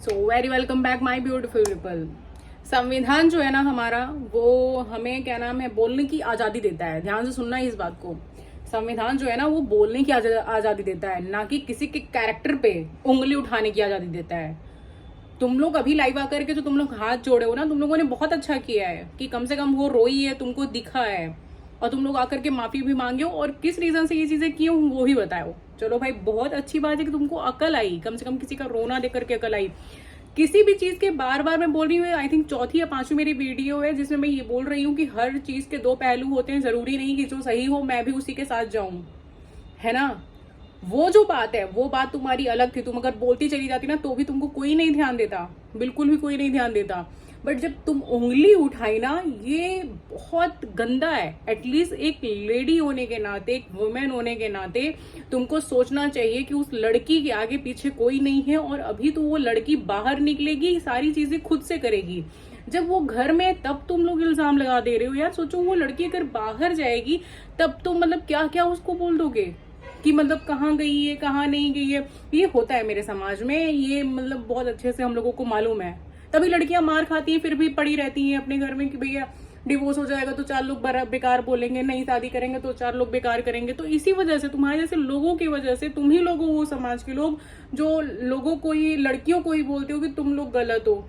So very welcome back my beautiful people. संविधान जो है ना हमारा, वो हमें क्या नाम है बोलने की आजादी देता है। ध्यान से सुनना इस बात को। संविधान जो है ना वो बोलने की आजादी देता है, ना कि किसी के कैरेक्टर पे उंगली उठाने की आजादी देता है। तुम लोग अभी लाइव आकर के जो तुम लोग हाथ जोड़े हो ना, तुम लोगों ने बहुत अच्छा किया है कि कम से कम वो रोई है, तुमको दिखा है और तुम लोग आकर के माफी भी मांगे हो और किस रीजन से ये चीजें की हो वो भी बताओ। चलो भाई, बहुत अच्छी बात है कि तुमको अकल आई, कम से कम किसी का रोना देख करके अकल आई। किसी भी चीज के बार बार मैं बोल रही हूँ, आई थिंक चौथी या पांचवी मेरी वीडियो है जिसमें मैं ये बोल रही हूँ कि हर चीज के दो पहलू होते हैं। जरूरी नहीं कि जो सही हो मैं भी उसी के साथ जाऊं, है ना। वो जो बात है वो बात तुम्हारी अलग थी। तुम अगर बोलती चली जाती ना तो भी तुमको कोई नहीं ध्यान देता, बिल्कुल भी कोई नहीं ध्यान देता। बट जब तुम उंगली उठाई ना, ये बहुत गंदा है। एटलीस्ट एक लेडी होने के नाते, एक वुमेन होने के नाते तुमको सोचना चाहिए कि उस लड़की के आगे पीछे कोई नहीं है और अभी तो वो लड़की बाहर निकलेगी, सारी चीजें खुद से करेगी। जब वो घर में तब तुम लोग इल्जाम लगा दे रहे हो। यार सोचो, वो लड़की अगर बाहर जाएगी तब तुम मतलब क्या क्या उसको बोल दोगे कि मतलब कहाँ गई है, कहाँ नहीं गई है। ये होता है मेरे समाज में, ये मतलब बहुत अच्छे से हम लोगों को मालूम है। तभी लड़कियां मार खाती हैं, फिर भी पड़ी रहती हैं अपने घर में कि भैया डिवोर्स हो जाएगा तो चार लोग बेकार बोलेंगे, नहीं शादी करेंगे तो चार लोग बेकार करेंगे। तो इसी वजह से, तुम्हारे जैसे लोगों की वजह से, तुम ही लोग हो वो समाज के लोग जो लोगों को ही, लड़कियों को ही बोलते हो कि तुम लोग गलत हो।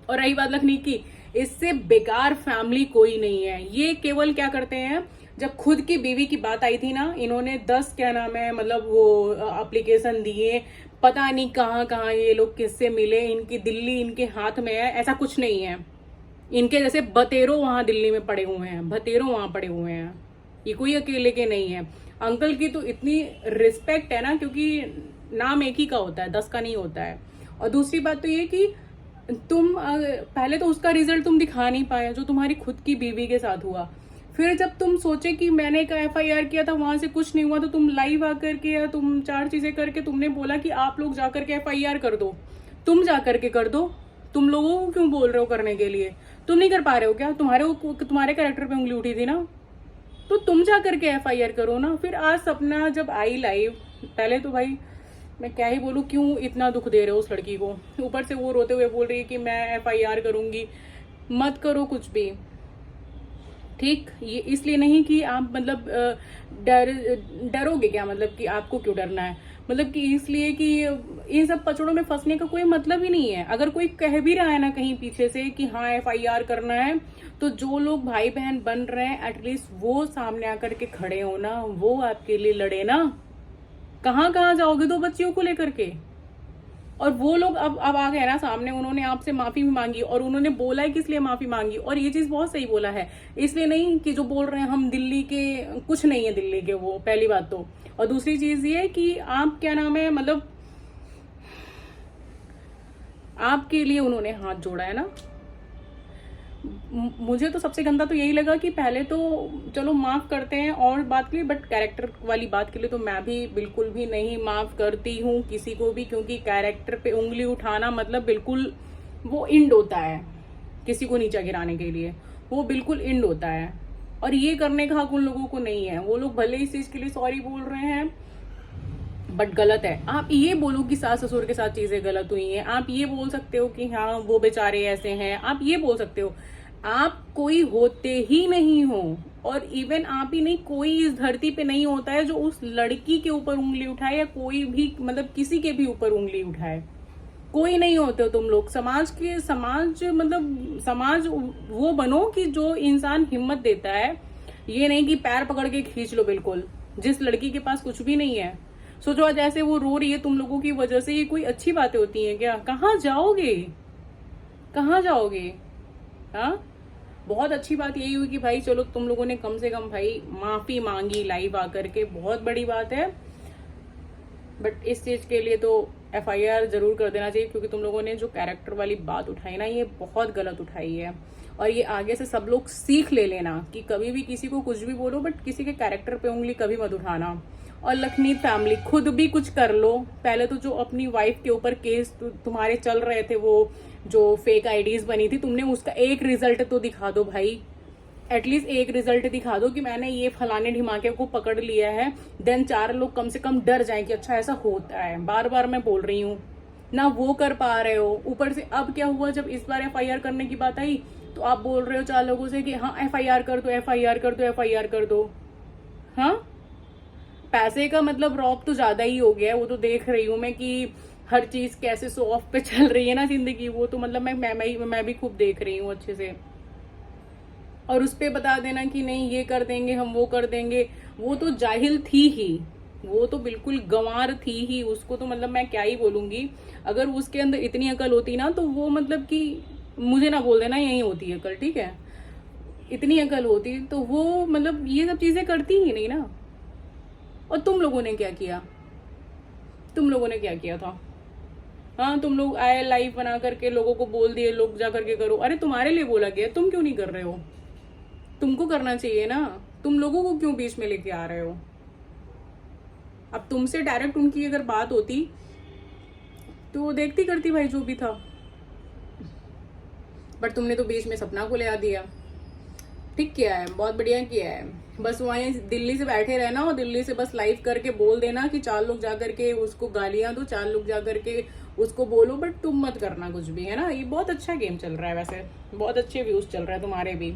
और रही बात लखनी की, इससे बेकार फैमिली कोई नहीं है। ये केवल क्या करते हैं, जब खुद की बीवी की बात आई थी ना, इन्होंने 10 क्या नाम है मतलब वो एप्लीकेशन दिए, पता नहीं कहाँ कहाँ ये लोग किससे मिले, इनकी दिल्ली इनके हाथ में है। ऐसा कुछ नहीं है। इनके जैसे बतेरों वहां दिल्ली में पड़े हुए हैं, बतेरों वहां पड़े हुए हैं। ये कोई अकेले के नहीं है। अंकल की तो इतनी रिस्पेक्ट है ना, क्योंकि नाम एक ही का होता है, 10 का नहीं होता है। और दूसरी बात तो ये कि तुम पहले तो उसका रिजल्ट तुम दिखा नहीं पाए जो तुम्हारी खुद की बीवी के साथ हुआ। फिर जब तुम सोचे कि मैंने का FIR किया था, वहां से कुछ नहीं हुआ, तो तुम लाइव आकर के या तुम 4 चीजें करके तुमने बोला कि आप लोग जाकर के FIR कर दो। तुम जाकर के कर दो। तुम लोगों को क्यों बोल रहे हो करने के लिए? तुम नहीं कर पा रहे हो क्या? तुम्हारे कैरेक्टर पे उंगली उठी थी ना, तो तुम जाकर के FIR करो ना। फिर आज सपना जब आई लाइव, पहले तो भाई मैं क्या ही बोलूं, क्यों इतना दुख दे रहे हो उस लड़की को। ऊपर से वो रोते हुए बोल रही है कि मैं FIR करूंगी। मत करो कुछ भी, ठीक। ये इसलिए नहीं कि आप मतलब डरोगे क्या, मतलब कि आपको क्यों डरना है, मतलब कि इसलिए कि इन सब पचड़ों में फंसने का कोई मतलब ही नहीं है। अगर कोई कह भी रहा है ना कहीं पीछे से कि हाँ FIR करना है, तो जो लोग भाई बहन बन रहे हैं एटलीस्ट वो सामने आकर के खड़े हो ना, वो आपके लिए लड़े ना। कहाँ कहाँ जाओगे दो बच्चियों को लेकर के? और वो लोग अब आ गए ना सामने, उन्होंने आपसे माफी भी मांगी और उन्होंने बोला है किस लिए माफी मांगी। और ये चीज बहुत सही बोला है, इसलिए नहीं कि जो बोल रहे हैं हम दिल्ली के, कुछ नहीं है दिल्ली के वो, पहली बात तो। और दूसरी चीज ये कि आप क्या नाम है मतलब आपके लिए उन्होंने हाथ जोड़ा है ना। मुझे तो सबसे गंदा तो यही लगा कि पहले तो चलो माफ करते हैं और बात के लिए, बट कैरेक्टर वाली बात के लिए तो मैं भी बिल्कुल भी नहीं माफ करती हूँ किसी को भी, क्योंकि कैरेक्टर पे उंगली उठाना मतलब बिल्कुल वो इंड होता है किसी को नीचा गिराने के लिए, वो बिल्कुल इंड होता है। और ये करने का हक उन लोगों को नहीं है। वो लोग भले इस चीज के लिए सॉरी बोल रहे हैं बट गलत है। आप ये बोलो कि सास ससुर के साथ चीजें गलत हुई हैं, आप ये बोल सकते हो कि हाँ वो बेचारे ऐसे हैं, आप ये बोल सकते हो। आप कोई होते ही नहीं हो, और इवन आप ही नहीं, कोई इस धरती पे नहीं होता है जो उस लड़की के ऊपर उंगली उठाए या कोई भी मतलब किसी के भी ऊपर उंगली उठाए। कोई नहीं होते हो तुम लोग। समाज वो बनो कि जो इंसान हिम्मत देता है, ये नहीं कि पैर पकड़ के खींच लो बिल्कुल। जिस लड़की के पास कुछ भी नहीं है, सोचो आज ऐसे वो रो रही है तुम लोगों की वजह से, ये कोई अच्छी बातें होती हैं क्या? कहाँ जाओगे, कहाँ जाओगे? हाँ, बहुत अच्छी बात यही हुई कि भाई चलो तुम लोगों ने कम से कम भाई माफी मांगी लाइव आकर के, बहुत बड़ी बात है। बट इस चीज के लिए तो FIR जरूर कर देना चाहिए, क्योंकि तुम लोगों ने जो कैरेक्टर वाली बात उठाई ना, ये बहुत गलत उठाई है। और ये आगे से सब लोग सीख ले लेना कि कभी भी किसी को कुछ भी बोलो बट किसी के कैरेक्टर पे उंगली कभी मत उठाना। और लखनीत फैमिली खुद भी कुछ कर लो। पहले तो जो अपनी वाइफ के ऊपर केस तुम्हारे चल रहे थे, वो जो फेक IDs बनी थी, तुमने उसका एक रिजल्ट तो दिखा दो भाई। एटलीस्ट एक रिजल्ट दिखा दो कि मैंने ये फलाने ढिमाके को पकड़ लिया है। देन 4 लोग कम से कम डर जाएं कि अच्छा ऐसा होता है। बार बार मैं बोल रही हूँ, ना वो कर पा रहे हो। ऊपर से अब क्या हुआ, जब इस बार FIR करने की बात आई तो आप बोल रहे हो 4 लोगों से कि हाँ FIR कर दो, FIR कर दो, FIR कर दो। हाँ, पैसे का मतलब रौब तो ज्यादा ही हो गया है। वो तो देख रही हूँ मैं कि हर चीज कैसे शो ऑफ पे चल रही है ना जिंदगी, वो तो मतलब मैं भी खूब देख रही हूँ अच्छे से। और उस पे बता देना कि नहीं ये कर देंगे हम, वो कर देंगे, वो तो जाहिल थी ही, वो तो बिल्कुल गंवार थी ही। उसको तो मतलब मैं क्या ही बोलूंगी। अगर उसके अंदर इतनी अकल होती ना तो वो मतलब कि मुझे ना बोल देना यही होती है अकल, ठीक है। इतनी अकल होती तो वो मतलब ये सब चीजें करती ही नहीं ना। और तुम लोगों ने क्या किया, तुम लोगों ने क्या किया था? हाँ, तुम लोग आए लाइव बना करके लोगों को बोल दिए लोग जा करके करो। अरे तुम्हारे लिए बोला गया, तुम क्यों नहीं कर रहे हो? तुमको करना चाहिए ना, तुम लोगों को क्यों बीच में लेके आ रहे हो? अब तुमसे डायरेक्ट उनकी अगर बात होती तो वो देखती करती भाई जो भी था। बट तुमने तो बीच में सपना को ले आ दिया। ठीक किया है, बहुत बढ़िया किया है। बस वहीं दिल्ली से बैठे रहना और दिल्ली से बस लाइव करके बोल देना कि 4 लोग जा करके उसको गालियां दो, 4 लोग जा करके उसको बोलो, बट तुम मत करना कुछ भी, है ना। ये बहुत अच्छा गेम चल रहा है, वैसे बहुत अच्छे व्यूज चल रहे हैं तुम्हारे भी,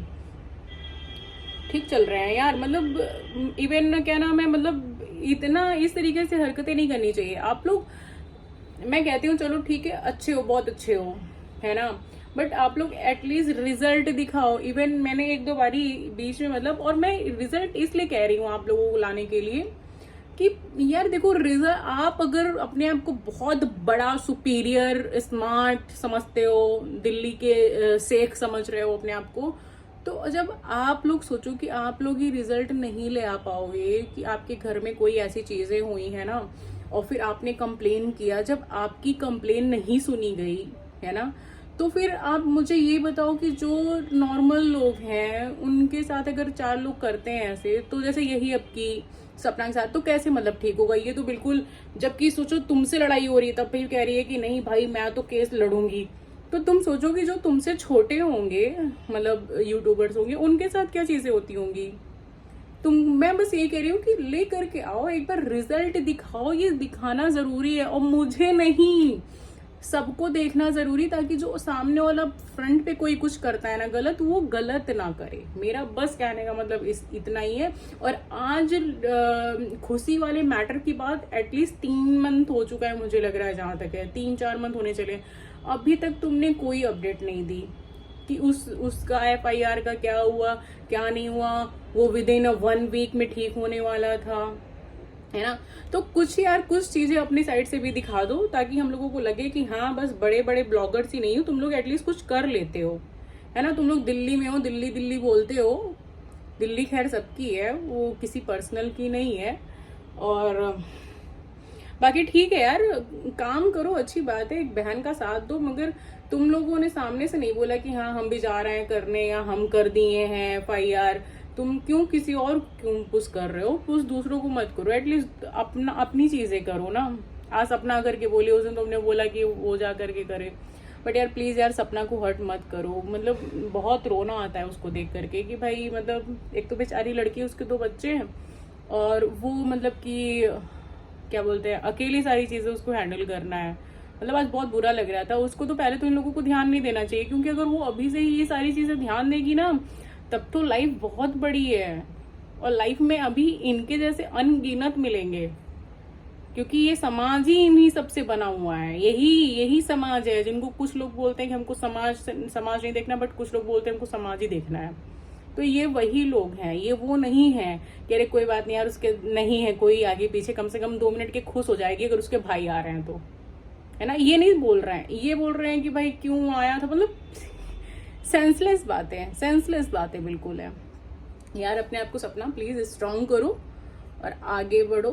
ठीक चल रहे हैं यार। मतलब इवन क्या नाम है, मतलब इतना इस तरीके से हरकतें नहीं करनी चाहिए आप लोग। मैं कहती हूँ चलो ठीक है, अच्छे हो, बहुत अच्छे हो, है ना, बट आप लोग एटलीस्ट रिजल्ट दिखाओ। इवन मैंने 1-2 बारी बीच में मतलब, और मैं रिजल्ट इसलिए कह रही हूँ आप लोगों को लाने के लिए कि यार देखो, रिजल्ट आप अगर अपने आप को बहुत बड़ा सुपीरियर स्मार्ट समझते हो, दिल्ली के शेख समझ रहे हो अपने आप को, तो जब आप लोग सोचो कि आप लोग ही रिजल्ट नहीं ले आ पाओगे, कि आपके घर में कोई ऐसी चीजें हुई है ना, और फिर आपने कंप्लेन किया, जब आपकी कंप्लेन नहीं सुनी गई, है ना, तो फिर आप मुझे ये बताओ कि जो नॉर्मल लोग हैं उनके साथ अगर 4 लोग करते हैं ऐसे, तो जैसे यही अब की सपना के साथ, तो कैसे मतलब ठीक होगा? ये तो बिल्कुल, जबकि सोचो तुमसे लड़ाई हो रही है तब फिर कह रही है कि नहीं भाई मैं तो केस लड़ूंगी। तो तुम सोचो कि जो तुमसे छोटे होंगे, मतलब यूट्यूबर्स होंगे, उनके साथ क्या चीजें होती होंगी। मैं बस ये कह रही हूँ कि ले करके आओ, एक बार रिजल्ट दिखाओ, ये दिखाना जरूरी है। और मुझे नहीं, सबको देखना जरूरी, ताकि जो सामने वाला फ्रंट पे कोई कुछ करता है ना गलत, वो गलत ना करे। मेरा बस कहने का मतलब इतना ही है। और आज खुशी वाले मैटर की बात एटलीस्ट 3 मंथ हो चुका है मुझे लग रहा है, जहां तक है 3-4 मंथ होने चले, अभी तक तुमने कोई अपडेट नहीं दी कि उसका FIR का क्या हुआ, क्या नहीं हुआ। वो विद इन 1 वीक में ठीक होने वाला था, है ना। तो कुछ यार, कुछ चीजें अपनी साइड से भी दिखा दो, ताकि हम लोगों को लगे कि हाँ बस बड़े बड़े ब्लॉगर्स ही नहीं हो तुम लोग, एटलीस्ट कुछ कर लेते हो, है ना। तुम लोग दिल्ली में हो, दिल्ली दिल्ली बोलते हो। दिल्ली खैर सबकी है, वो किसी पर्सनल की नहीं है। और बाकी ठीक है यार, काम करो, अच्छी बात है, एक बहन का साथ दो। मगर तुम लोगों ने सामने से नहीं बोला कि हाँ हम भी जा रहे हैं करने, या हम कर दिए हैं FIR। तुम क्यों किसी और क्यों पुश कर रहे हो? पुश दूसरों को मत करो, एटलीस्ट अपनी चीजें करो ना। आज सपना करके बोली, उस दिन तुमने बोला कि वो जा करके करे। बट यार प्लीज यार, सपना को हर्ट मत करो। मतलब बहुत रोना आता है उसको देख करके कि भाई, मतलब एक तो बेचारी लड़की, उसके 2 बच्चे हैं, और वो मतलब कि क्या बोलते हैं, अकेली सारी चीजें उसको हैंडल करना है। मतलब आज बहुत बुरा लग रहा था उसको। तो पहले तो इन लोगों को ध्यान नहीं देना चाहिए, क्योंकि अगर वो अभी से ही ये सारी चीजें ध्यान देगी ना, तब तो लाइफ बहुत बड़ी है। और लाइफ में अभी इनके जैसे अनगिनत मिलेंगे, क्योंकि ये समाज ही इन्हीं सबसे बना हुआ है। यही समाज है, जिनको कुछ लोग बोलते हैं कि हमको समाज नहीं देखना, बट कुछ लोग बोलते हैं हमको समाज ही देखना है। तो ये वही लोग हैं, ये वो नहीं है कि अरे कोई बात नहीं यार, उसके नहीं है कोई आगे पीछे, कम से कम 2 मिनट के खुश हो जाएगी अगर उसके भाई आ रहे हैं तो, है ना। ये नहीं बोल रहे हैं, ये बोल रहे हैं कि भाई क्यों आया था। मतलब सेंसलेस बातें बिल्कुल है यार। अपने आप को सपना प्लीज स्ट्रांग करो और आगे बढ़ो,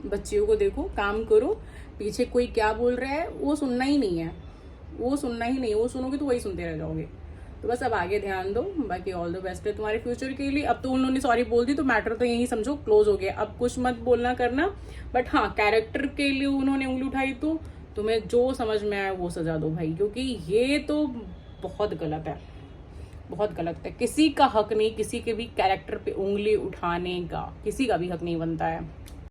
बच्चियों को देखो, काम करो। पीछे कोई क्या बोल रहा है वो सुनना ही नहीं है, वो सुनोगे तो वही सुनते रह जाओगे। तो बस अब आगे ध्यान दो। बाकी ऑल द बेस्ट है तुम्हारे फ्यूचर के लिए। अब तो उन्होंने सॉरी बोल दी तो मैटर तो यही समझो क्लोज हो गया, अब कुछ मत बोलना करना। बट हाँ, कैरेक्टर के लिए उन्होंने उंगली उठाई तो तुम्हें जो समझ में आया वो सजा दो भाई, क्योंकि ये तो बहुत गलत है, बहुत गलत है। किसी का हक नहीं किसी के भी कैरेक्टर पे उंगली उठाने का, किसी का भी हक नहीं बनता है।